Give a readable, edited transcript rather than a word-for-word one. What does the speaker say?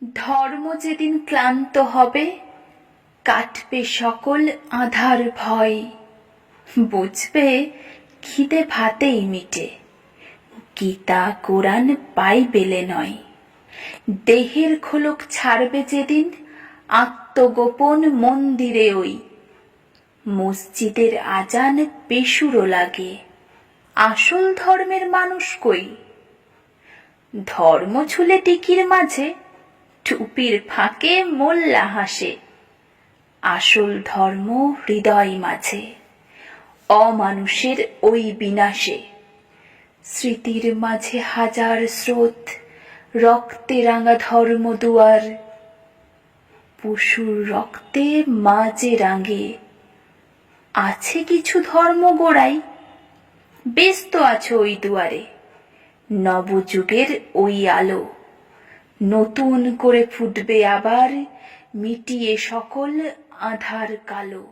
ধর্ম যেদিন ক্লান্ত হবে, কাটবে সকল আঁধার ভয়। বুঝবে খিদে ভাতেই মিটে, গীতা কোরআন পাই বেলে নয়। দেহের খোলক ছাড়বে যেদিন, আত্মগোপন মন্দিরে ওই। মসজিদের আজান বেসুরো লাগে, আসল ধর্মের মানুষ কই? ধর্ম ছুলে টিকির মাঝে, টুপির ফাঁকে মোল্লা হাসে। আসল ধর্ম হৃদয় মাঝে, অমানুষের ওই বিনাশে। স্মৃতির মাঝে হাজার স্রোত, রক্তে রাঙা ধর্ম দুয়ার। পশুর রক্তে মাঝে রাঙে, আছে কিছু ধর্ম গোড়াই। ব্যস্ত আছো ওই দুয়ারে, নবযুগের ওই আলো। নতুন করে ফুটবে আবার, মিটিয়ে সকল আঁধার কালো।